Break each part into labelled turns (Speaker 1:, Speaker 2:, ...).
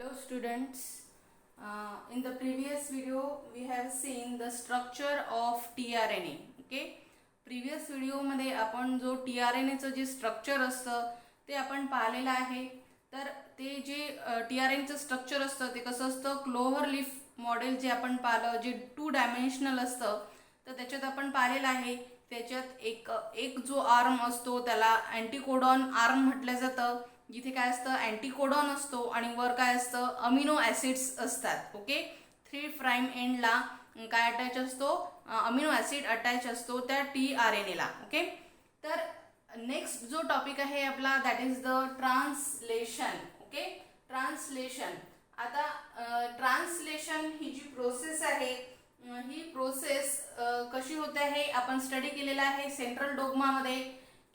Speaker 1: Hello students, in the previous video we have seen the structure of tRNA. Okay, previous video मध्ये आपण जो tRNA चं जे structure असतं ते आपण पाहिलेलं आहे. तर ते जे tRNA चं स्ट्रक्चर असतं ते कसं असतं, क्लोव्हर लीफ मॉडेल जे आपण पाहिलं, जे 2 डायमेन्शनल असतं, तर त्याच्यात आपण पाहिलेलं आहे. त्याच्यात एक जो आर्म असतो त्याला अँटीकोडॉन आर्म म्हटलं जातं, जिथे काय असतं अँटीकोडॉन असतो आणि वर काय असतं अमिनो ॲसिड्स असतात. ओके, 3 प्राइम एंडला काय अटॅच असतो, अमिनो ॲसिड अटॅच असतो त्या tRNAला. ओके, तर नेक्स्ट जो टॉपिक आहे आपला that is the translation. Okay, translation. आता ट्रान्सलेशन ही जी प्रोसेस आहे, ही प्रोसेस कशी होते आहे आपण स्टडी केलेला आहे सेंट्रल डोग्मामध्ये,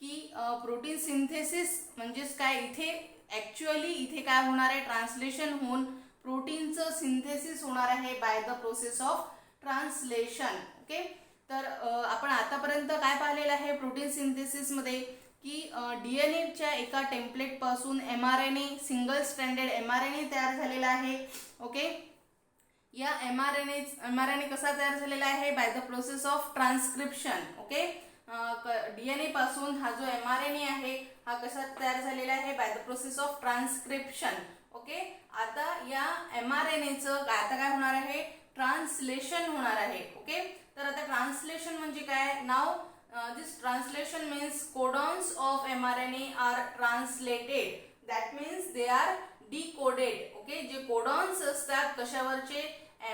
Speaker 1: की प्रोटीन सिंथेसिस म्हणजेच काय, इथे ॲक्च्युअली इथे काय होणार आहे, ट्रान्सलेशन होऊन प्रोटीनचं सिंथेसिस होणार आहे by the process of translation. Okay, तर आपण आतापर्यंत काय पाहिलेलं आहे प्रोटीन सिंथेसिसमध्ये, की DNA एका टेम्पलेटपासून mRNA सिंगल स्ट्रँडेड mRNA तयार झालेला आहे. ओके, या mRNA कसा तयार झालेला आहे, by the process of transcription. Okay, DNA पासून हा जो mRNA आहे हा कसा तयार झालेला आहे, by the process of transcription. Okay, आता या mRNAचं आता काय होणार आहे, ट्रान्सलेशन होणार आहे. ओके, तर आता ट्रान्सलेशन म्हणजे काय, now this translation means codons of mRNA are translated, that means they are decoded. Okay, जे कोडॉन्स असतात कशावरचे,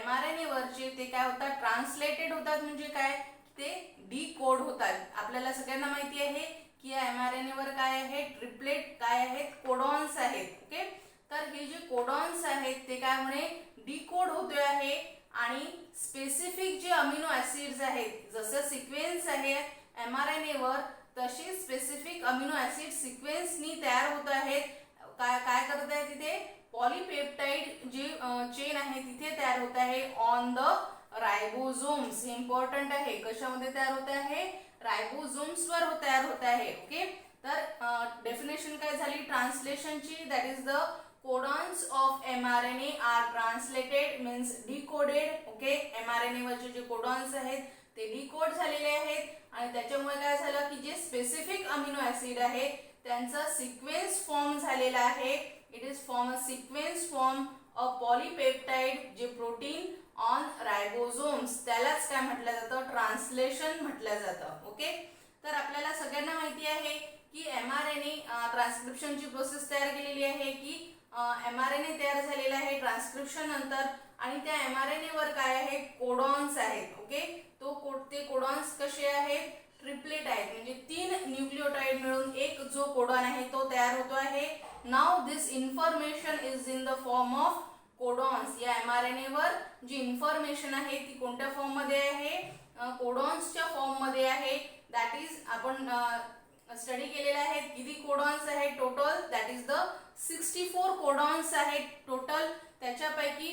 Speaker 1: mRNA वरचे, ते काय होतात, ट्रान्सलेटेड होतात. म्हणजे काय, ते डिकोड होतात. आपल्याला सगळ्यांना माहिती आहे की या mRNA वर काय आहे, ट्रिपलेट काय आहेत, कोडॉन्स आहेत. ओके, तर हे जे कोडॉन्स आहेत ते काय होणे, डिकोड होते आहे आणि स्पेसिफिक जे अमिनो ॲसिड्स आहेत, जसं सिक्वेन्स आहे mRNA वर, तशी स्पेसिफिक अमिनो ॲसिड सिक्वेन्सनी तयार होत आहेत. काय करत आहे, तिथे पॉलीपेप्टाइड जे चेन आहे तिथे तयार होत आहे ऑन द रायबोझोम्स. हे इम्पॉर्टंट आहे, कशामध्ये तयार होत आहे, रायबोझोम्स वर तयार होत आहे. ओके, तर डेफिनेशन काय झाली ट्रान्सलेशनची, that is the codons of mRNA are translated means decoded. Okay, mRNA वरचे जे कोडॉन्स आहेत ते डिकोड झालेले आहेत आणि त्याच्यामुळे काय झालं की जे स्पेसिफिक अमिनो ॲसिड आहे त्यांचा सिक्वेन्स फॉर्म झालेला आहे. It is form a sequence form a polypeptide जे प्रोटीन ऑन रायबोझोम्स, त्यालाच काय म्हटलं जातं, ट्रान्सलेशन म्हटलं जातं. ओके, तर आपल्याला सगळ्यांना माहिती आहे की mRNA ट्रान्सक्रिप्शनची प्रोसेस तयार केलेली आहे, की mRNA तयार झालेला आहे ट्रान्सक्रिप्शन नंतर आणि त्या mRNA वर काय आहे, कोडॉन्स आहेत. ओके, ते कोडॉन्स कसे आहेत, ट्रिपलेट आहेत, म्हणजे 3 न्यूक्लियोटाइड मिळून एक जो कोडॉन आहे तो तयार होतो आहे. Now this information is in the form of codons. या mRNA वर जी इन्फॉर्मेशन आहे ती कोणत्या फॉर्म मध्ये आहे, कोडॉन्सच्या फॉर्म मध्ये आहे. दॅट इज आपण स्टडी केलेला आहे किती कोडॉन्स आहेत total, that is the 64 codons आहेत टोटल. त्याच्यापैकी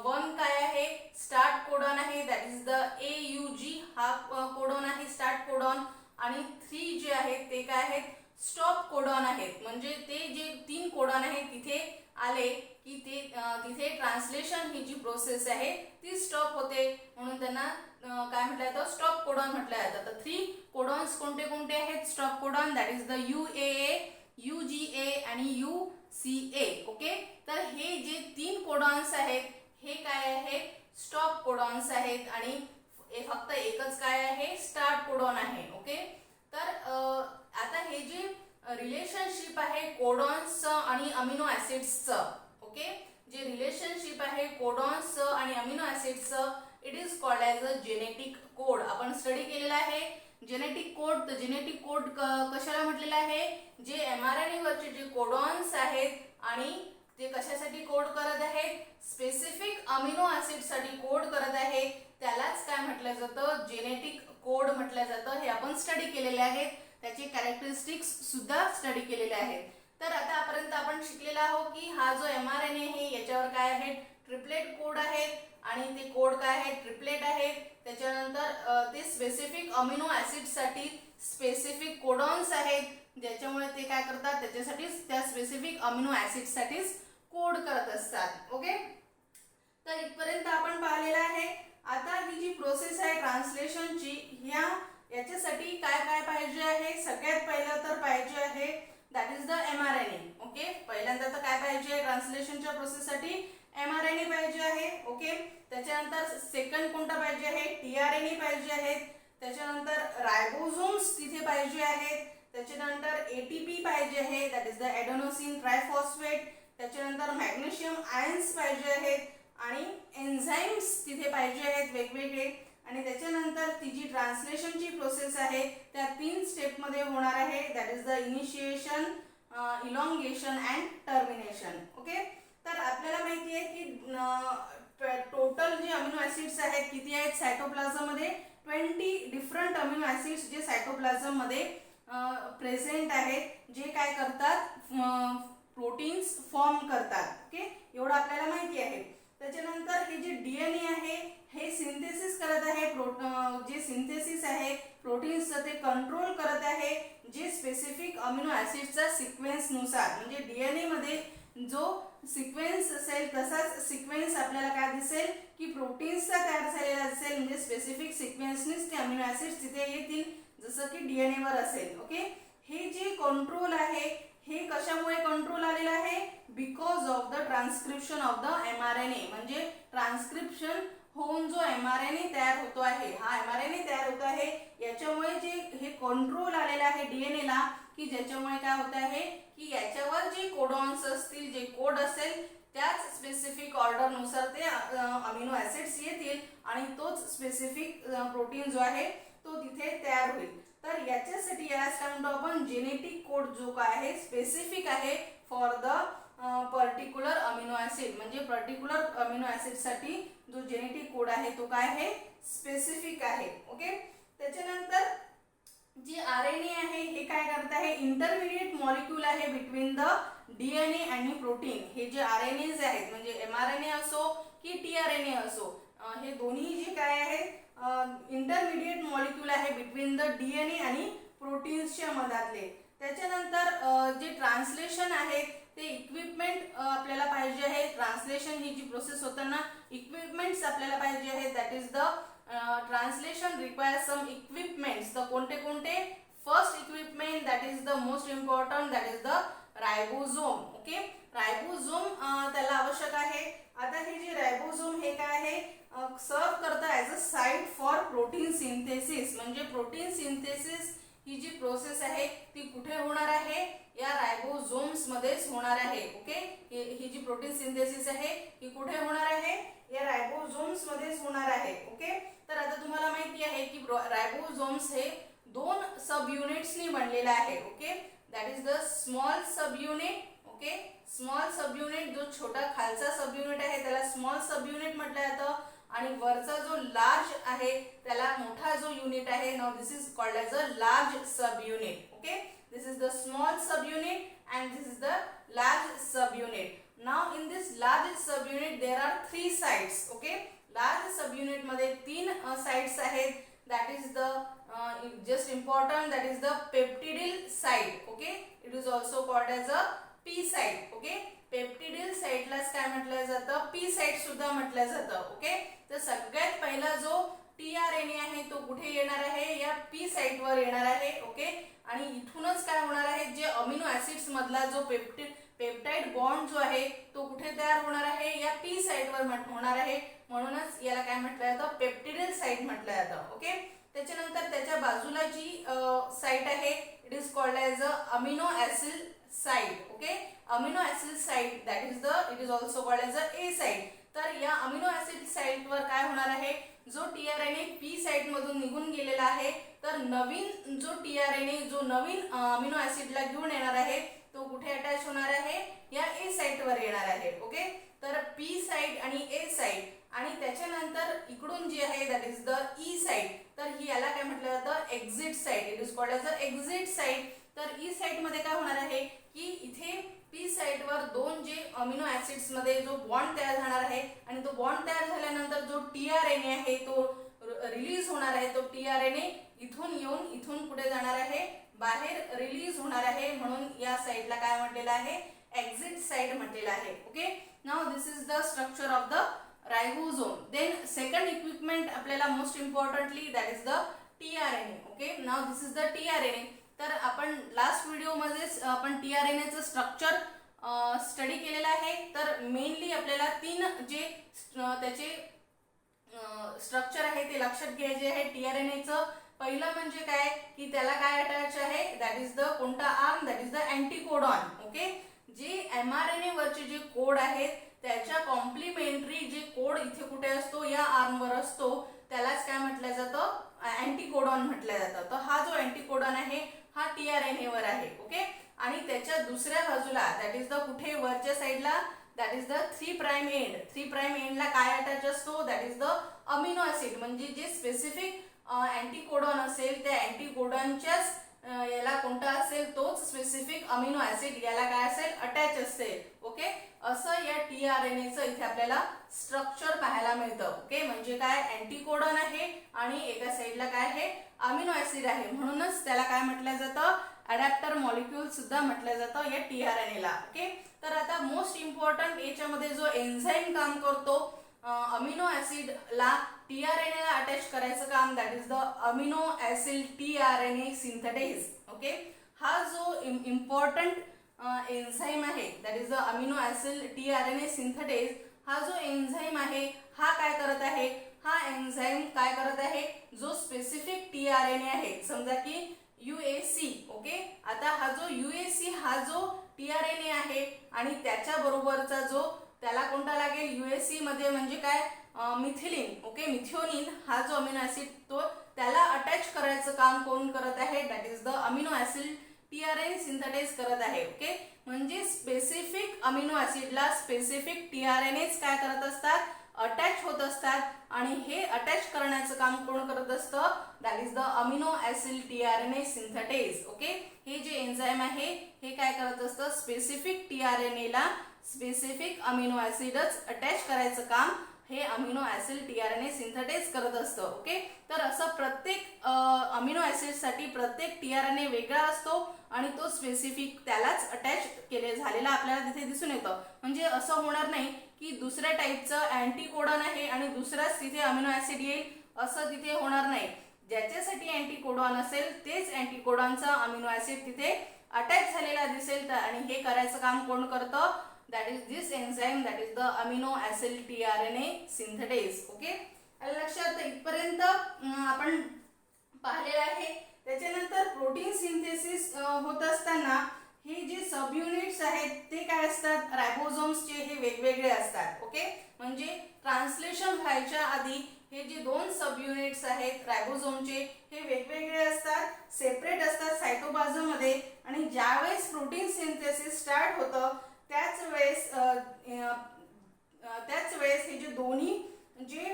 Speaker 1: 1 काय आहे, स्टार्ट कोडॉन आहे, दॅट इज द AUG, हा कोडॉन आहे स्टार्ट कोडॉन. आणि 3 जे आहेत ते काय आहेत, स्टॉप कोडॉन आहेत. म्हणजे ते जे 3 कोडॉन आहेत तिथे आले की ते तिथे ट्रान्सलेशन ही जी प्रोसेस आहे ती स्टॉप होते, म्हणून त्यांना काय म्हटलं जातं, स्टॉप कोडॉन म्हटलं जातं. तर 3 कोडॉन्स कोणते कोणते आहेत stop codon, that is the UAA, UGA आणि UCA. ओके, तर हे जे 3 कोडॉन्स आहेत हे काय आहे, स्टॉप कोडॉन्स आहेत आणि फक्त एकच काय आहे, स्टार्ट कोडॉन आहे. ओके, तर आता हे जे रिलेशनशिप आहे कोडॉन्सचं आणि अमिनो ॲसिड्सचं, ओके, जे रिलेशनशिप आहे कोडॉन्सचं आणि अमिनो ॲसिड्सचं, it is called as a genetic code. आपण स्टडी केलेला आहे जेनेटिक कोड. तर जेनेटिक कोड कशाला म्हटलेलं आहे, जे mRNA वरचे जे कोडॉन्स आहेत आणि ते कशासाठी कोड करत आहेत, स्पेसिफिक अमिनो ॲसिड साठी कोड करत आहे, त्यालाच काय म्हटलं जातं, जेनेटिक कोड म्हटलं जातं. हे आपण स्टडी केलेले आहेत, त्याचे कॅरेक्टरिस्टिक्स सुद्धा स्टडी केलेले आहेत. तर आतापर्यंत आपण शिकलेला आहोत की हा जो mRNA आहे याच्यावर काय आहे, ट्रिपलेट कोड आहेत आणि ते कोड काय आहे, ट्रिपलेट आहेत. त्याच्यानंतर ते स्पेसिफिक अमिनो ॲसिड साठी स्पेसिफिक कोडॉन्स आहेत, ज्याच्यामुळे ते काय करतात, त्याच्यासाठी त्या स्पेसिफिक अमिनो ॲसिड साठीच कोड करत असतात. ओके, तर इथपर्यंत आपण पाहिलेलं आहे. आता ही जी प्रोसेस आहे ट्रान्सलेशनची, याच्यासाठी काय काय पाहिजे आहे. सगळ्यात पहिलं तर पाहिजे आहे that is the mRNA. Okay, पहिल्यांदा तर काय पाहिजे ट्रान्सलेशनच्या प्रोसेससाठी, mRNA पाहिजे आहे. ओके, त्याच्यानंतर सेकंड कोणता पाहिजे आहे, tRNA पाहिजे आहेत. त्याच्यानंतर रायबोझोम्स तिथे पाहिजे आहेत. त्याच्यानंतर ATP पाहिजे आहे दॅट इज द ॲडेनोसिन ट्रायफॉस्फेट. त्याच्यानंतर मॅग्नेशियम आयन्स पाहिजे आहेत आणि एन्झाईम्स तिथे पाहिजे आहेत वेगवेगळे. आणि त्याच्यानंतर ती जी ट्रान्सलेशनची प्रोसेस आहे त्या 3 स्टेपमध्ये होणार आहे that is the initiation, elongation and termination. Okay, तर आपल्याला माहिती आहे की टोटल जे अमिनो ॲसिड्स आहेत किती आहेत सायटोप्लाझममध्ये, 20 डिफरंट अमिनो ॲसिड्स जे सायटोप्लाझममध्ये प्रेझेंट आहेत, जे काय करतात प्रोटीन्स फॉर्म करतात. ओके, एवढं आपल्याला माहिती आहे. त्याच्यानंतर हे जे DNA आहे हे सिंथेसिस करत आहे, जे सिंथेसिस आहे प्रोटीन्सचं ते कंट्रोल करत आहे जे स्पेसिफिक अमिनो ॲसिडचा सिक्वेन्सनुसार. म्हणजे DNA मध्ये जो सिक्वेन्स असेल तसाच सिक्वेन्स आपल्याला काय दिसेल की प्रोटीन्सचा तयार झालेला असेल. म्हणजे स्पेसिफिक सिक्वेन्सनीच ते अमिनो ॲसिड्स तिथे येतील जसं की DNA वर असेल. ओके, हे जे कंट्रोल आहे हे कशामुळे कंट्रोल आलेलं आहे, because of the transcription of the mRNA. म्हणजे ट्रान्सक्रिप्शन होऊन जो mRNA तयार होतो आहे, हा mRNA तयार होतो आहे याच्यामुळे जे हे कंट्रोल आलेलं आहे DNA ला, की ज्याच्यामुळे काय होत आहे की याच्यावर जे कोडॉन्स असतील, जे कोड असेल त्याच स्पेसिफिक ऑर्डरनुसार ते अमिनो ॲसिड्स येतील आणि तोच स्पेसिफिक प्रोटीन जो आहे तो तिथे तयार होईल. तर याच्यासाठी यालाच काय म्हणतो आपण, जेनेटिक कोड जो काय आहे स्पेसिफिक आहे for the particular amino acid. म्हणजे पर्टिक्युलर अमिनो ॲसिडसाठी जो जेनेटिक कोड आहे तो काय आहे, स्पेसिफिक आहे. ओके, त्याच्यानंतर जी RNA आहे हे काय करत आहे, इंटरमिडिएट मॉलिक्यूल आहे बिटवीन द DNA आणि प्रोटीन. हे जे RNAs आहेत म्हणजे mRNA असो की tRNA असो, हे दोन्ही जे काय आहे इंटरमिडिएट मॉलिक्यूल आहे बिटवीन द DNA आणि प्रोटीन्सच्या मधातले. त्याच्यानंतर जे ट्रान्सलेशन आहे ते इक्विपमेंट आपल्याला पाहिजे आहे. ट्रान्सलेशन ही जी प्रोसेस होताना इक्विपमेंट्स आपल्याला पाहिजे आहे that is the translation requires some equipments. तर कोणते कोणते, first equipment that is the most important that is the ribosome. Okay, ribosome त्याला आवश्यक आहे. आता हे जे रायबोझोम हे काय आहे, सर्व करतं as a site for protein synthesis. म्हणजे प्रोटीन सिंथेसिस ही जी प्रोसेस आहे ती कुठे होणार आहे, या रायबोझोम्स मध्येच होणार आहे. ओके, ही जी प्रोटीन सिंथेसिस आहे ही कुठे होणार आहे, या रायबोझोम्स मध्येच होणार आहे. ओके, तर आता तुम्हाला माहिती आहे की रायबोझोम्स हे 2 सब युनिट्सनी बनलेला आहे. Okay, that is the small sub unit. Okay, small sub unit जो छोटा खालचा सब युनिट आहे त्याला स्मॉल सब युनिट म्हटलं जातं आणि वरचा जो लार्ज आहे त्याला मोठा जो युनिट आहे, now this is called as a large sub unit. Okay, this is the small subunit and this is the large subunit. Now in this large subunit there are 3 sites. Okay, large subunit मध्ये 3 sites आहेत. That is the just important, that is the peptidyl site. Okay, it is also called as a P site. Okay, peptidyl site लाच काय म्हटलं जातं, P site सुद्धा म्हटलं जातं. Okay, तर सगळ्यात पहिला जो tRNA आहे तो कुठे येणार आहे, या P साइट वर येणार आहे. ओके, आणि इथूनच काय होणार आहे, जे अमिनो ॲसिड्स मधला जो पेप्टाइड बॉन्ड जो आहे तो कुठे तयार होणार आहे, या P साइट वर होणार आहे. म्हणूनच याला काय म्हटलं जातं, पेप्टिडिल साइट म्हटलं जातं. ओके, त्याच्यानंतर त्याच्या बाजूला जी साइट आहे it is called as a amino acid site. Okay, amino acid site that is the it is also called as a A site. तर या अमिनो ॲसिड साइट वर काय होणार आहे, जो tRNA P साइट मधून निघून गेलेला आहे तर नवीन जो tRNA जो नवीन अमिनो ॲसिडला घेऊन येणार आहे तो कुठे अटॅच होणार आहे, या A साइट वर येणार आहे. ओके, तर P साइट आणि A साइट आणि त्याच्यानंतर इकडून जी आहे that is the E site. तर ही याला काय म्हटलं जातं, exit site. It is called as a exit site. तर E साइट मध्ये काय होणार आहे की इथे P साइट वर 2 जे अमिनो ॲसिड्स मध्ये जो बॉन्ड तयार होणार आहे आणि तो बॉन्ड तयार झाल्यानंतर जो tRNA आहे तो रिलीज होणार आहे. तो tRNA इथून येऊन इथून पुढे जाणार आहे, बाहेर रिलीज होणार आहे. म्हणून या साइटला काय म्हटलेलं आहे, एक्झिट साइट म्हटलेलं आहे. Okay, now this is the structure of the ribosome. Then second equipment आपल्याला most importantly that is the tRNA. Okay, now this is the tRNA. तर आपण लास्ट व्हिडिओमध्येच आपण टीआरएनएचं स्ट्रक्चर स्टडी केलेलं आहे. तर मेनली आपल्याला 3 जे त्याचे स्ट्रक्चर आहे ते लक्षात घ्यायचे आहे टीआरएनएचं. पहिलं म्हणजे काय की त्याला काय अटॅच आहे, दॅट इज द कोणता arm, that is the anticodon. Okay, जे एमआरएनए वरचे जे कोड आहेत त्याच्या कॉम्प्लिमेंटरी जे कोड इथे कुठे असतो, या आर्मवर असतो, त्यालाच काय म्हटलं जातं, अँटीकोडॉन म्हटलं जातं. तर हा जो अँटीकोडॉन आहे हा टीआरएनए वर आहे. ओके, आणि त्याच्या दुसऱ्या बाजूला दॅट इज द कुठे वरच्या साईडला that is the 3 prime end. 3 prime एंडला काय अटॅच असतो, that is the amino acid. म्हणजे जे स्पेसिफिक अँटीकोडॉन असेल त्या अँटीकोडॉनच्याच याला कोणता असेल तोच स्पेसिफिक अमिनो ऍसिड याला काय असेल अटॅच असेल. ओके, असं या टीआरएनएचं इथे आपल्याला स्ट्रक्चर पाहायला मिळतं. ओके, म्हणजे काय अँटीकोडॉन आहे आणि एका साईडला काय आहे अमिनो ऍसिड आहे. म्हणूनच त्याला काय म्हटलं जातं, अडॅप्टर मॉलिक्यूल सुद्धा म्हटलं जातं या टीआरएनएला. ओके, तर आता मोस्ट इम्पॉर्टंट याच्यामध्ये जो एन्झाईम काम करतो अमिनो ऍसिडला टीआरएनएला अटॅच करायचं काम, that is the amino acid tRNA synthetase. Okay, हा जो इम्पॉर्टंट एन्झाईम आहे that is the amino acid tRNA synthetase, हा जो एन्झाईम आहे हा काय करत आहे, हा एन्झाईम काय करत आहे, जो स्पेसिफिक टीआरएनए आहे समजा की यूएसी. ओके, आता हा जो यूएसी हा जो टीआरएनए आहे आणि त्याच्या बरोबरचा जो त्याला कोणता लागेल यूएसी मध्ये म्हणजे काय मिथिलीन. ओके, मिथिओनिन हा जो अमिनो ऍसिड तो त्याला अटॅच करायचं काम कोण करत आहे, that is the amino acid tRNA synthetase करत आहे. ओके, म्हणजे स्पेसिफिक अमिनो ऍसिडला स्पेसिफिक टीआरएनएच काय करत असतात, अटॅच होत असतात. आणि हे अटॅच करण्याचं काम कोण करत असतं, that is the amino acid tRNA synthetase. Okay, हे जे एन्झाईम आहे हे काय करत असतं, स्पेसिफिक टीआरएनएला स्पेसिफिक अमिनो ऍसिडच अटॅच करायचं काम हे अमिनो ऍसिड टीआरएनए सिंथेटेज करत असतं. ओके, तर असं प्रत्येक अमिनो ऍसिड साठी प्रत्येक टीआरएनए वेगळा असतो आणि तो स्पेसिफिक त्यालाच अटॅच केले झालेला आपल्याला तिथे दिसून येतं. म्हणजे असं होणार नाही की दुसऱ्या टाईपचं अँटीकोडॉन आहे आणि दुसराच तिथे अमिनो ऍसिड येईल, असं तिथे होणार नाही. ज्याच्यासाठी अँटीकोडॉन असेल तेच अँटीकोडॉनचा अमिनो ऍसिड तिथे अटॅच झालेला दिसेल. आणि हे करायचं काम कोण करतं, that is this enzyme, that is the amino acid tRNA synthetaze. Okay, लक्षात इथपर्यंत आपण पाहिलेलं आहे. त्याच्यानंतर प्रोटीन सिंथेसिस होत असताना हे जे सब युनिट्स आहेत ते काय असतात, रायबोझोम्सचे हे वेगवेगळे असतात. ओके, म्हणजे ट्रान्सलेशन व्हायच्या आधी हे जे 2 सब युनिट्स आहेत रायबोझोमचे हे वेगवेगळे असतात, सेपरेट असतात सायटोप्लाझम मध्ये. आणि ज्यावेळेस प्रोटीन सिंथेसिस स्टार्ट होतं त्याच वेळेस हे जे दोन्ही जे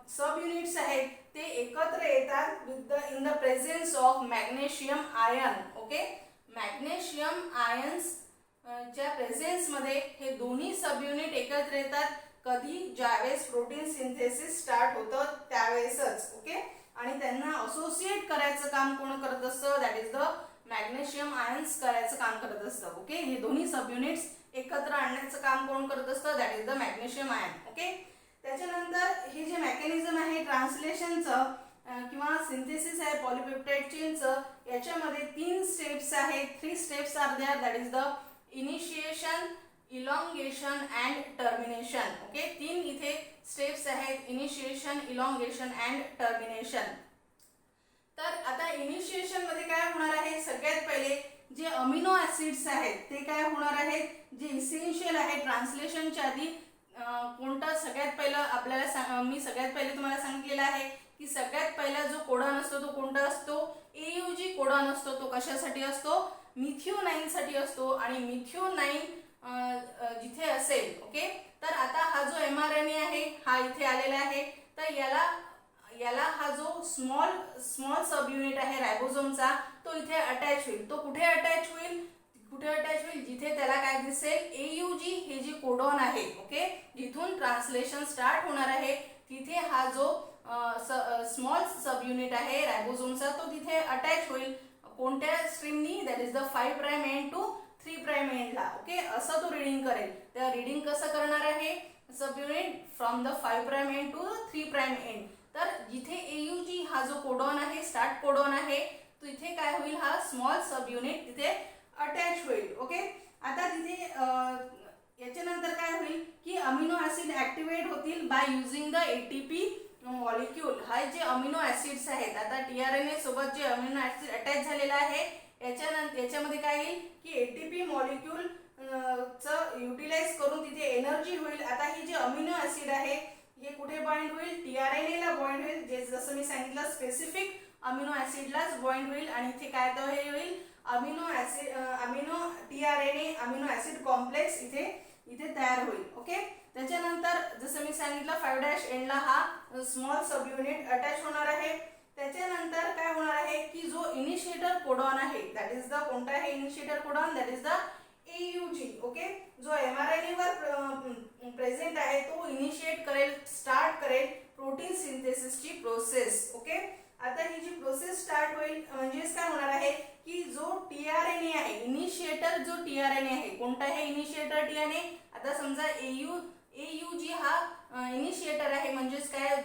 Speaker 1: सब युनिट्स आहेत ते एकत्र येतात in the presence of magnesium ion. Okay, magnesium ions च्या प्रेझेन्स मध्ये हे दोन्ही सब युनिट एकत्र येतात. कधी, ज्यावेळेस प्रोटीन सिंथेसिस स्टार्ट होतं त्यावेळेसच. ओके, आणि त्यांना असोसिएट करायचं काम कोण करत असतं, that is the magnesium ions करायचं काम करत असतं. ओके, हे दोन्ही सब युनिट्स एकत्र आणण्याचं काम कोण करत असतं, that is the magnesium ion. Okay, त्याच्यानंतर हे जे मेकॅनिझम आहे ट्रान्सलेशनचं किंवा सिंथेसिस आहे पॉलिपेप्टाइड चेनचं, याच्यामध्ये 3 स्टेप्स आहेत. 3 steps are there, that is the initiation, elongation and termination. Okay, 3 इथे स्टेप्स आहेत, इनिशिएशन, इलॉंगेशन अँड टर्मिनेशन. तर आता इनिशिएशन मध्ये काय होणार आहे, सगळ्यात पहिले जे अमिनो ऍसिड्स आहेत ते काय होणार आहेत, जे इसेन्शियल आहे ट्रान्सलेशनच्या आधी कोणता सगळ्यात पहिलं आपल्याला मी सगळ्यात पहिले तुम्हाला सांगितलेलं आहे की सगळ्यात पहिला जो कोडॉन असतो तो कोणता असतो, एयूजी कोडॉन असतो. तो कशासाठी असतो, मिथिओनाइन साठी असतो. आणि मिथिओनाइन जिथे असेल, ओके, तर आता हा जो एमआरएनए आहे हा इथे आलेला आहे. तर याला हा जो स्मॉल सब युनिट आहे रायबोझोमचा तो इथे अटॅच होईल. तो कुठे अटॅच होईल, जिथे त्याला काय दिसेल, एयूजी हे जे कोडॉन आहे. ओके, जिथून ट्रान्सलेशन स्टार्ट होणार आहे तिथे हा जो स्मॉल सब युनिट आहे रायबोझोमचा तो तिथे अटॅच होईल. कोणत्या स्ट्रीमनी, that is the 5 prime end to 3 prime एंडला. ओके, असं तो रीडिंग करेल. तर रीडिंग कसं करणार आहे subunit from the 5 prime end to 3 prime end. तर जिथे AUG हा जो कोडॉन आहे स्टार्ट कोडॉन आहे तो इथे काय होईल हा स्मॉल सब युनिट तिथे अटॅच होईल. ओके, आता तिथे याच्यानंतर काय होईल की अमिनो ऍसिड ऍक्टिव्हेट होतील by using the ATP molecule. हा जे अमिनो ऍसिड्स आहेत आता TRNA सोबत जे अमिनो ऍसिड अटॅच झालेला आहे याच्यामध्ये काय येईल की ATP मॉलिक्यूल च युटिलाइज करून तिथे एनर्जी होईल. आता ही जे अमिनो ऍसिड आहे हे कुठे बाइंड होईल TRNA ला बाइंड होईल. जे जसं मी सांगितलं स्पेसिफिक अमिनो ऍसिडलाच बाइंड होईल आणि इथे काय तर हे होईल amino TRNA amino acid complex इथे तयार होईल. ओके, त्याच्यानंतर जसं मी सांगितलं 5' एंडला हा स्मॉल सब युनिट अटॅच होणार आहे. त्याच्यानंतर काय होणार आहे की जो इनिशिएटर कोडॉन आहे दॅट इज द कोणता आहे initiator codon that is the AUG. Okay, जो mRNA वर प्रेझेंट आहे तो इनिशिएट करेल स्टार्ट करेल प्रोटीन सिंथेसिसची प्रोसेस. ओके, आता ही जी प्रोसेस स्टार्ट होईल म्हणजेच काय होणार आहे की जो TRNA आहे इनिशिएटर जो TRNA आहे कोणता आहे इनिशिएटर TRNA. आता समजा AUG हा इनिशिएटर आहे म्हणजेच काय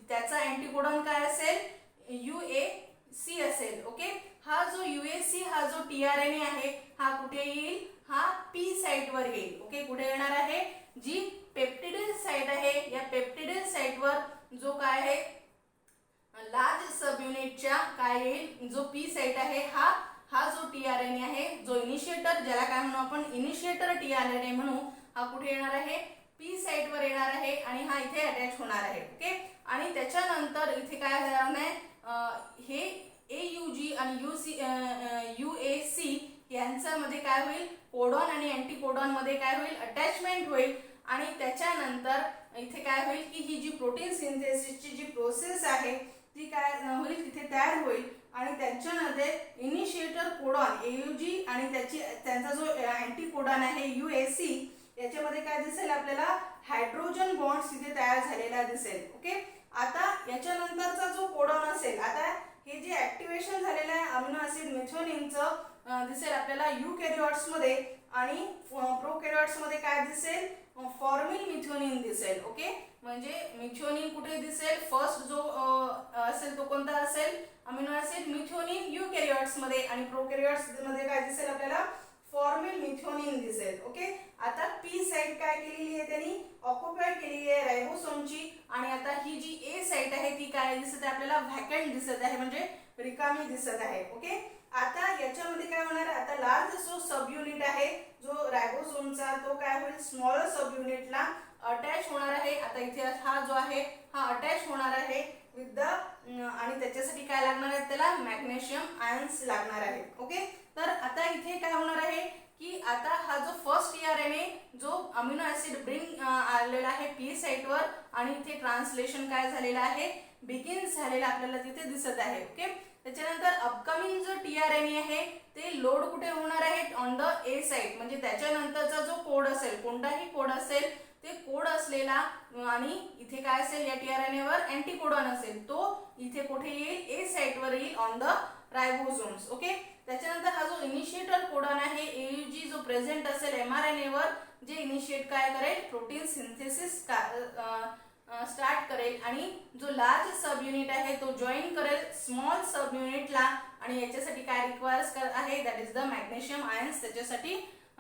Speaker 1: त्याचा अँटीकोडॉन काय असेल UAC असेल. ओके, हा जो UAC हा जो TRNA आहे हा कुठे येईल हा P साइट वर येईल. ओके, कुठे येणार आहे जी पेप्टिडाइल साइट आहे या पेप्टिडाइल साइट वर जो काय आहे लार्ज सब युनिटच्या काय येईल जो P साइट आहे हा जो TRNA आहे जो इनिशिएटर ज्याला काय म्हणू आपण इनिशिएटर TRNA म्हणू हा कुठे येणार आहे P साइट वर येणार आहे आणि हा इथे अटॅच होणार आहे. ओके, आणि त्याच्यानंतर इथे काय होणार नाही हे AUG आणि UAC यांच्यामध्ये काय होईल कोडॉन आणि अँटीकोडॉन मध्ये काय होईल अटॅचमेंट होईल आणि त्याच्यानंतर इथे काय होईल की ही जी प्रोटीन सिंथेसिसची जी प्रोसेस आहे ती काय होईल तिथे तयार होईल आणि त्याच्यामध्ये इनिशिएटर कोडॉन AUG आणि त्यांचा जो अँटीकोडॉन आहे UAC याच्यामध्ये काय दिसेल आपल्याला हायड्रोजन बॉन्ड्स इथे तयार झालेला दिसेल. ओके, आता याच्यानंतरचा जो कोडॉन असेल आता हे जे ऍक्टिव्हेशन झालेलं आहे अमिनो ऍसिड मिथ्योनिनचं दिसेल आपल्याला यूकॅरियोट्स मध्ये आणि प्रोकॅरियोट्स मध्ये काय दिसेल फॉर्मिल मिथ्योनिन दिसेल. ओके, म्हणजे मिथ्योनिन कुठे दिसेल फर्स्ट जो असेल तो कोणता असेल अमिनो ऍसिड मिथ्योनिन यूकॅरियोट्स मध्ये आणि प्रोकॅरियोट्स मध्ये काय दिसेल आपल्याला फॉर्मिल मिथ्योनिन दिसेल. ओके, आता P साइट काय केलेली आहे त्यांनी ऑक्युपाय केलेली आहे रायबोसोमची आणि आता ही जी A साइट आहे ती काय दिसत आहे आपल्याला व्हॅकंट दिसत आहे म्हणजे रिकामी दिसत आहे. ओके, आता याच्यामध्ये काय होणार आता लार्ज जो सब युनिट आहे जो रायबोसोमचा तो काय होईल स्मॉल सब युनिटला अटॅच होणार आहे. आता इथे हा जो आहे हा अटॅच होणार आहे विथ द आणि त्याच्यासाठी काय लागणार आहे त्याला मॅग्नेशियम आयन्स लागणार आहेत. ओके, तर आता इथे काय होणार आहे की आता हा जो फर्स्ट TRNA जो अमिनो ऍसिड ब्रिंग आलेला आहे P साइट वर आणि इथे ट्रान्सलेशन काय झालेलं आहे बिगिन झालेला आपल्याला तिथे दिसत आहे. ओके, त्याच्यानंतर अपकमिंग जो TRNA आहे ते लोड कुठे होणार आहे ऑन द A साइट म्हणजे त्याच्यानंतरचा जो कोड असेल कोणताही कोड असेल ते कोड असलेला आणि इथे काय असेल या TRNA वर अँटीकोडॉन असेल तो इथे कुठे येईल A साइट वर येईल ऑन द रायबोसोम्स. ओके, त्याच्यानंतर हा जो इनिशिएटर कोडॉन आहे AUG जो प्रेझेंट असेल mRNA वर जे इनिशिएट काय करेल प्रोटीन सिंथेसिस स्टार्ट करेल आणि जो लार्ज सब युनिट आहे तो जॉईन करेल स्मॉल सब युनिटला आणि याच्यासाठी काय रिक्वायर्स आहे that is the magnesium ions त्याच्यासाठी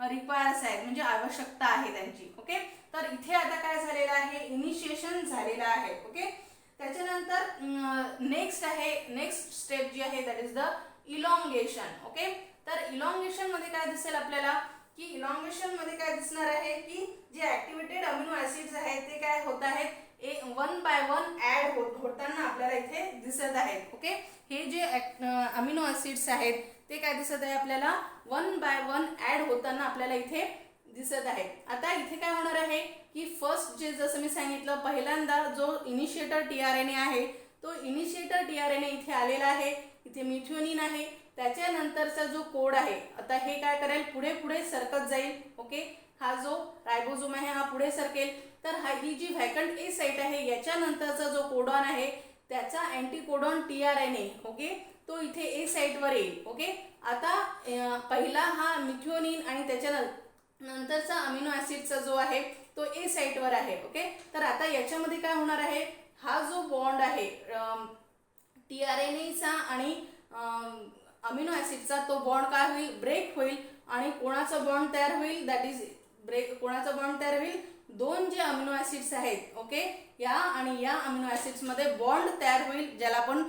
Speaker 1: रिक्वायर्स आहेत म्हणजे आवश्यकता आहे त्यांची. ओके, तर इथे आता काय झालेलं आहे इनिशिएशन झालेलं आहे. ओके, त्याच्यानंतर नेक्स्ट स्टेप जी आहे that is the elongation. Okay, तर इलॉंगेशन मध्ये काय दिसेल आपल्याला की इलॉंगेशन मध्ये काय दिसणार आहे की जे ऍक्टिव्हेटेड अमिनो ऍसिड्स आहेत ते काय होत आहेत वन बाय वन ऍड होताना आपल्याला इथे दिसत आहेत. ओके, हे जे अमिनो ऍसिड्स आहेत ते काय दिसत आहे आपल्याला वन बाय वन ऍड होताना आपल्याला इथे दिसत आहे. आता इथे काय होणार आहे की फर्स्ट जे जसं मी सांगितलं पहिल्यांदा जो इनिशिएटर TRNA आहे तो इनिशिएटर TRNA इथे आलेला आहे. इथे मिथ्योनिन आहे त्याच्यानंतरचा जो कोड आहे आता हे काय करेल पुढे पुढे सरकत जाईल. ओके, हा जो रायबोसोम आहे हा पुढे सरकेल तर ही जी व्हॅकंट A साइट आहे याच्यानंतरचा जो कोडॉन आहे त्याचा अँटीकोडॉन टीआरएनए ओके तो इथे ए साईटवर येईल. ओके आता पहिला हा मिथ्योनिन आणि त्याच्या नंतरचा अमिनो ॲसिडचा जो आहे तो ए साईटवर आहे. ओके तर आता याच्यामध्ये काय होणार आहे, हा जो बॉन्ड आहे टीआरएनएचा आणि अमिनो ॲसिडचा तो बॉन्ड काय होईल, ब्रेक होईल आणि कोणाचा बॉन्ड तयार होईल, दॅट इज कोणाचा बॉन्ड तयार होईल, दोन जे अमिनो ॲसिड्स आहेत ओके या आणि या अमिनो ॲसिड्समध्ये बॉन्ड तयार होईल ज्याला आपण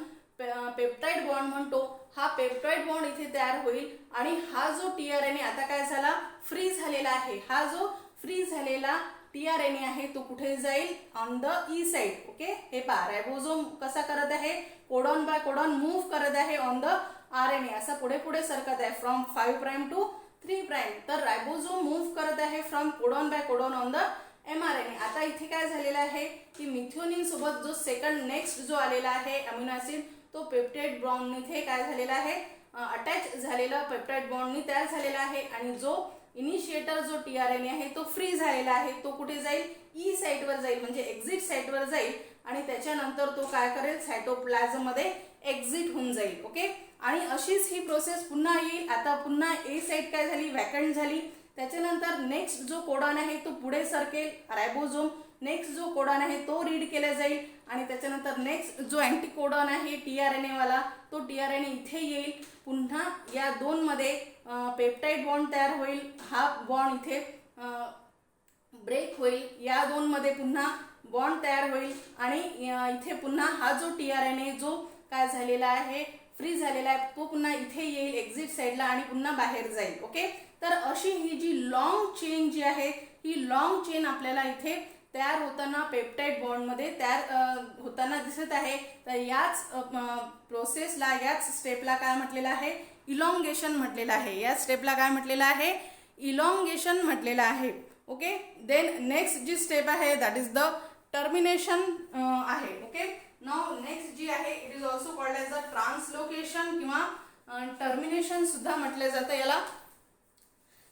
Speaker 1: पेप्टाइड बॉन्ड म्हणतो. हा पेप्टाइड बॉन्ड इथे तयार होईल आणि हा जो टीआरएनए आता काय झाला, फ्री झालेला आहे. हा जो फ्री झालेला टीआरएनए आहे तो कुठे जाईल, on the E side. Okay हे पहा रायबोझोम कसा करत आहे, कोडॉन बाय कोडॉन मूव्ह करत आहे ऑन द आरएनए, असा पुढे पुढे सरकत आहे फ्रॉम 5 प्राइम टू 3 प्राइम. तर रायबोझोम मूव्ह करत आहे from codon by codon on the mRNA. आता इथे काय झालेलं आहे की मिथ्योनिन सोबत जो सेकंड नेक्स्ट जो आलेला आहे अमिनो ॲसिड तो पेप्टाइड बॉन्ड इथे काय झालेला आहे, अटॅच झालेला पेप्टाइड बॉन्डनी तयार झालेला आहे आणि जो इनिशिएटर जो टीआरएनए आहे तो फ्री झालेला आहे. तो कुठे जाईल, ई साईटवर जाईल म्हणजे एक्झिट साईटवर जाईल आणि त्याच्यानंतर तो काय करेल, सायटोप्लाझम मध्ये एक्झिट होऊन जाईल. ओके आणि अशीच ही प्रोसेस पुन्हा येईल. आता पुन्हा ए साईट काय झाली, वॅकंट झाली. त्याच्यानंतर नेक्स्ट जो कोडॉन आहे तो पुढे सरकेल रायबोझोम, नेक्स्ट जो कोडॉन आहे तो रीड केला जाईल आणि त्याच्यानंतर नेक्स्ट जो अँटीकोडॉन आहे टीआरएनए वाला तो टीआरएनए इथे येईल. पुन्हा या दोन मध्ये पेप्टाइड बॉन्ड तयार होईल, हा बॉन्ड इथे ब्रेक होईल, या दोन मध्ये पुन्हा बॉन्ड तयार होईल आणि इथे पुन्हा हा जो टीआरएनए जो काय झालेला आहे, फ्री झालेला आहे तो पुन्हा इथे येईल एक्झिट साईडला आणि पुन्हा बाहेर जाईल. ओके तर अशी ही जी लॉंग चेन जी आहे ही लॉंग चेन आपल्याला इथे तयार होताना पेप्टाइड बॉन्डमध्ये तयार होताना दिसत आहे. तर याच प्रोसेसला याच स्टेपला काय म्हटलेलं आहे, इलॉंगेशन म्हटलेलं आहे. या स्टेपला काय म्हटलेलं आहे, इलॉंगेशन म्हटलेलं आहे. ओके देन नेक्स्ट जी स्टेप आहे दॅट इज द टर्मिनेशन आहे. ओके नाउ नेक्स्ट जी आहे it is also called as the translocation किंवा टर्मिनेशन सुद्धा म्हटलं जातं याला.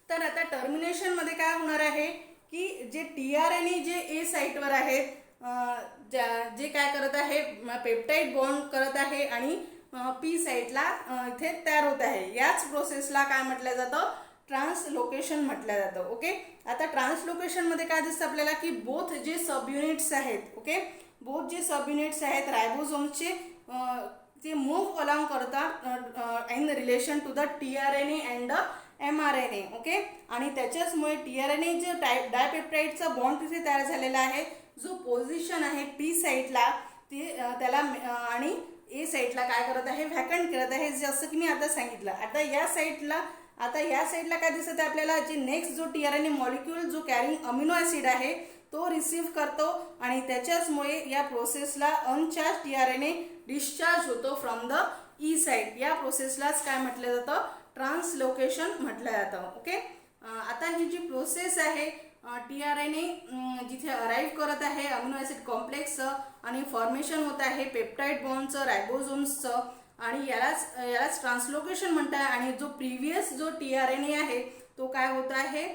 Speaker 1: तर आता टर्मिनेशन मध्ये काय होणार आहे की जे टीआरएनए जे ए साईटवर आहेत जे काय करत आहे, पेप्टाइड बॉन्ड करत आहे आणि पी साईटला इथे तयार होत आहे. याच प्रोसेसला काय म्हटलं जातं, ट्रान्सलोकेशन म्हटलं जातं. ओके आता ट्रान्सलोकेशन मध्ये काय दिसतं आपल्याला की बोथ जे सब युनिट्स आहेत, ओके बोथ जे सब युनिट्स आहेत रायबोझोमचे ते मूव्ह अलॉंग करतात in relation to the tRNA and the mRNA. Okay आणि त्याच्याचमुळे टीआरएनए जे डायपेप्टाइडचा बॉन्ड तिथे तयार झालेला आहे, जो पोझिशन आहे पी साईडला ते त्याला आणि ए साईडला काय करत आहे, व्हॅकंट करत आहे, जसं की मी आता सांगितलं. आता या साईडला काय दिसत आहे आपल्याला, जे नेक्स्ट जो टीआरएनए मॉलिक्यूल जो कॅरिंग अमिनो ॲसिड आहे तो रिसीव्ह करतो आणि त्याच्याचमुळे या प्रोसेसला अनचार्ज टीआरएनए डिस्चार्ज होतो फ्रॉम द ई साईड. या प्रोसेसलाच काय म्हटलं जातं, ट्रान्सलोकेशन म्हटलं जातं. ओके आता ही जी प्रोसेस आहे टीआरएनए जिथे अराईव्ह करत आहे अमिनो ॲसिड कॉम्प्लेक्सचं आणि फॉर्मेशन होत आहे पेप्टाइड बॉन्डचं रायबोझोम्सचं आणि यालाच ट्रान्सलोकेशन म्हणतात. आणि जो प्रिव्हियस जो टीआरएनए आहे तो काय होत आहे,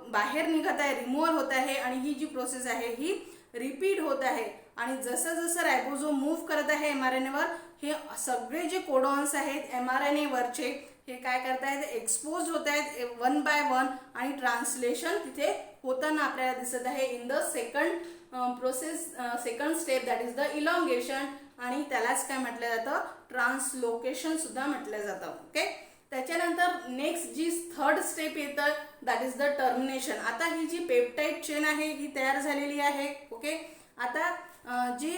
Speaker 1: बाहेर निघत आहे, रिमूव्हल होत आहे आणि ही जी प्रोसेस आहे ही रिपीट होत आहे. आणि जसं जसं रायबोझोम मूव्ह करत आहे एमआरएनएवर हे सगळे जे कोडॉन्स आहेत एमआरएनएवरचे हे काय करत आहेत, एक्सपोज होत आहेत वन बाय वन आणि ट्रान्सलेशन तिथे होताना आपल्याला दिसत आहे in the second process, second step that is the elongation आणि त्यालाच काय म्हटलं जातं, ट्रान्सलोकेशन सुद्धा म्हटलं जातं. ओके त्याच्यानंतर नेक्स्ट जी थर्ड स्टेप येतं दॅट इज द टर्मिनेशन. आता ही जी पेप्टाइड चेन आहे ही तयार झालेली आहे. ओके आता जी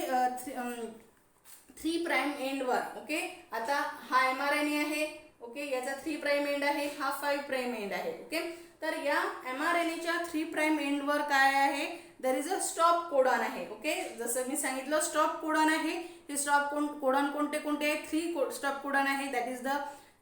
Speaker 1: 3 प्राइम एंडवर, ओके आता हा एमआरएनए आहे, ओके याचा 3 प्राइम एंड आहे, हा 5 प्राइम एंड आहे. ओके तर या एमआरएनएच्या 3 प्राइम एंडवर काय आहे, there is a stop codon आहे. ओके जसं मी सांगितलं स्टॉप कोडॉन आहे. हे स्टॉप कोडॉन कोणते कोणते, 3 स्टॉप कोडॉन आहे that is the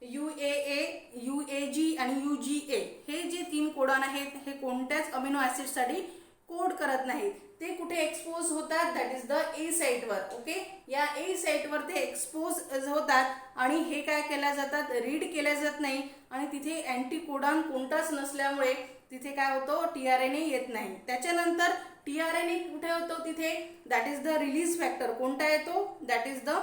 Speaker 1: UAA, UAG आणि UGA. हे जे 3 कोडॉन आहेत हे कोणत्याच अमिनो ॲसिडसाठी कोड करत नाहीत, ते कुठे एक्सपोज होतात दॅट इज द ए साईटवर. ओके या ए साईटवर ते एक्सपोज होतात आणि हे काय केल्या जातात, रीड केल्या जात नाही आणि तिथे अँटीकोडॉन कोणताच नसल्यामुळे तिथे काय होतो, टीआरएनए येत नाही. त्याच्यानंतर टीआरएनए कुठे होतो तिथे, that is the release factor. कोणता येतो, दॅट इज द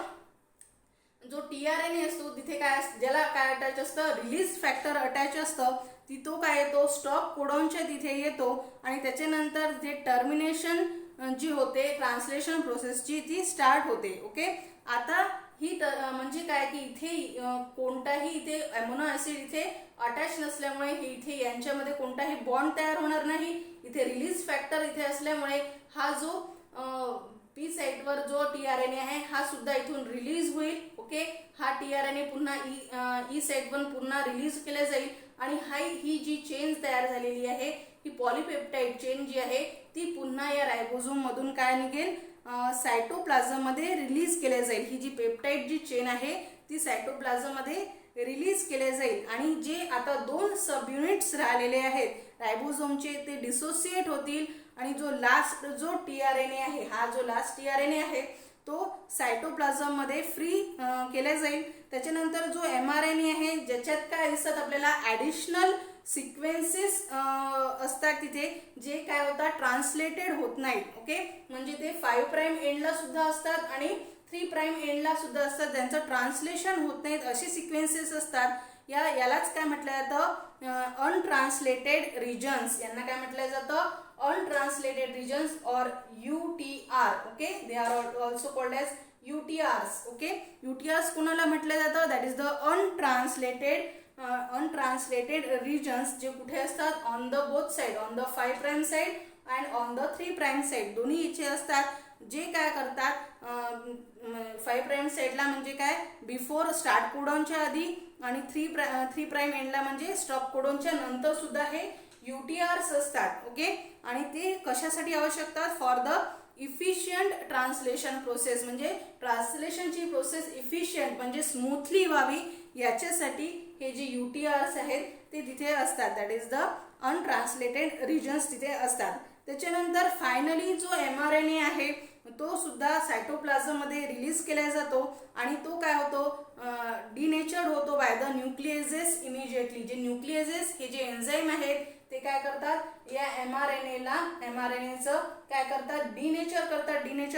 Speaker 1: जो टीआरएनए असतो तिथे काय, ज्याला काय अटॅच असतं, रिलीज फॅक्टर अटॅच असतं, तो काय येतो, स्टॉप कोडॉनच्या तिथे येतो. आणि त्याच्यानंतर जे टर्मिनेशन जी होते ट्रान्सलेशन प्रोसेसची ती स्टार्ट होते. ओके, आता ही म्हणजे काय की इथे कोणताही इथे अॅमिनो ऍसिड इथे अटॅच नसल्यामुळे इथे यांच्यामध्ये कोणताही बॉन्ड तयार होणार नाही. इथे रिलीज फॅक्टर इथे असल्यामुळे हा जो पी साईटवर जो टीआरएनए आहे हा सुद्धा इथून रिलीज होईल. ओके, हा टीआरएनए पुन्हा ई साईटवर पुन्हा रिलीज केला जाईल. आणि ही जी चेन तयार झालेली आहे, ही पॉलीपेप्टाइड चेन जी आहे ती पुन्हा या रायबोझोम मधून काय निघेल, सायटोप्लाझम मध्ये रिलीज केल्या जाईल. ही जी पेप्टाइड जी चेन आहे ती सायटोप्लाझम मध्ये रिलीज केल्या जाईल. आणि जे आता 2 सब युनिट्स राहिलेले आहेत रायबोझोमचे ते डिसोसिएट होतील. आणि जो लास्ट जो टीआरएनए आहे, हा जो लास्ट टीआरएनए आहे तो सायटोप्लाझम मध्ये फ्री केला जाईल. त्याच्यानंतर जो एमआरएनए आहे ज्याच्यात काय दिसतात आपल्याला, ॲडिशनल सिक्वेन्सेस असतात तिथे, जे काय होतात ट्रान्सलेटेड होत नाहीत. ओके, म्हणजे ते 5 प्राइम एंडला सुद्धा असतात आणि 3 प्राइम एंडला सुद्धा असतात, ज्यांचं ट्रान्सलेशन होत नाहीत असे सिक्वेन्सेस असतात. यालाच काय म्हटलं जातं, अनट्रान्सलेटेड रिजन्स. यांना काय म्हटलं जातं, untranslated regions or UTR. Okay, they are also called as UTRs. Okay, UTRs कोणाला म्हटलं जातं, that is the untranslated regions, जे कुठे असतात, on the both side, on the 5 prime side and on the 3 prime side, दोन्ही इथे असतात. जे काय करतात 5 प्राइम साइडला म्हणजे काय, बिफोर स्टार्ट कोडॉनच्या आधी, आणि 3 प्राइम एंडला म्हणजे स्टॉप कोडॉनच्या नंतर सुद्धा हे UTRs असतात. ओके, आणि ते कशासाठी आवश्यक असतात, for the efficient translation process, म्हणजे ट्रान्सलेशनची प्रोसेस इफिशियंट म्हणजे स्मूथली व्हावी याच्यासाठी हे जे UTRs आहेत ते तिथे असतात. That is the untranslated reasons तिथे असतात. त्याच्यानंतर फायनली जो एमआरएनए आहे तो सुद्धा सायटोप्लाझम मध्ये रिलीज केला जातो. आणि तो काय होतो, डिनेचर्ड होतो बाय द न्यूक्लिएजेस इमिजिएटली. जे न्यूक्लिएजेस हे जे एन्झाईम आहेत ते काय करतात, या एमआरएनएचं काय करतात, डिनेचर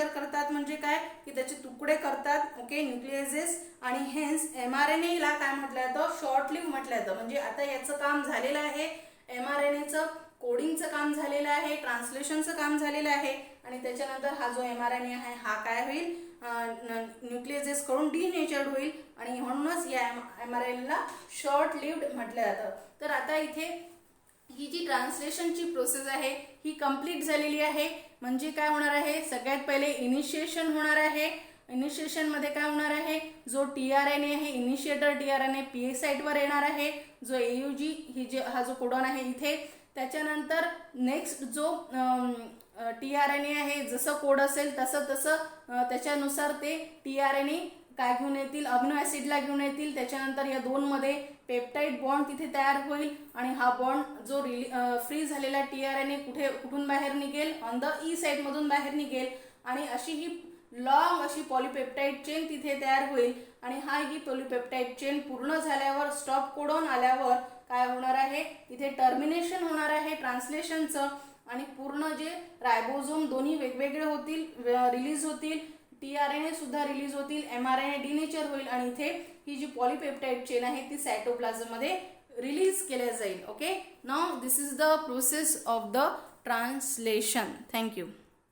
Speaker 1: करतात म्हणजे काय की त्याचे तुकडे करतात. Okay, nucleases. आणि हेन्स एमआरएनएला काय म्हटलं जातं, शॉर्ट लिव्ह म्हटलं जातं. म्हणजे आता याचं काम झालेलं आहे, एमआरएनएचं कोडिंगचं काम झालेलं आहे, ट्रान्सलेशनचं काम झालेलं आहे. आणि त्याच्यानंतर हा जो एमआरएनए आहे हा काय होईल, न्यूक्लिएजेस कडून डिनेचर्ड होईल. आणि म्हणूनच या एमआरएनएला शॉर्ट लिव्ड म्हटलं जातं. तर आता इथे ही जी ट्रान्सलेशनची प्रोसेस आहे ही कंप्लीट झालेली आहे. म्हणजे काय होणार आहे, सगळ्यात पहिले इनिशिएशन होणार आहे. इनिशिएशन मध्ये काय होणार आहे, जो टीआरएनए आहे, इनिशिएटर टीआरएनए पीए साइटवर येणार आहे. जो AUG ही जे हा जो कोडॉन आहे इथे. त्याच्यानंतर नेक्स्ट जो टीआरएनए आहे, जसं कोड असेल तसं त्याच्यानुसार ते टीआरएनए काय घेऊन येतील, अमिनो ऍसिडला घेऊन येतील. त्याच्यानंतर या 2 मध्ये पेप्टाइड बॉन्ड तिथे तयार होईल. आणि हा बॉन्ड जो फ्री झालेला टीआरएनए कुठून बाहेर निघेल, ऑन द ई साइड मधून बाहेर निघेल. आणि अशी ही लॉंग अशी पॉलीपेप्टाइड चेन तिथे तयार होईल. आणि ही पॉलीपेप्टाइड चेन पूर्ण झाल्यावर, स्टॉप कोडॉन आल्यावर काय होणार आहे, इथे टर्मिनेशन होणार आहे ट्रान्सलेशनचं. आणि पूर्ण जे रायबोझोम दोन्ही वेगवेगळे होतील, रिलीज होतील. टीआरएनए सुद्धा रिलीज होतील, एमआरएनए डिनेचर होईल. आणि इथे ही जी पॉलीपेप्टाइड चेन आहे ती सायटोप्लाझम मध्ये रिलीज केल्या जाईल. Okay, now this is the process of the translation. Thank you.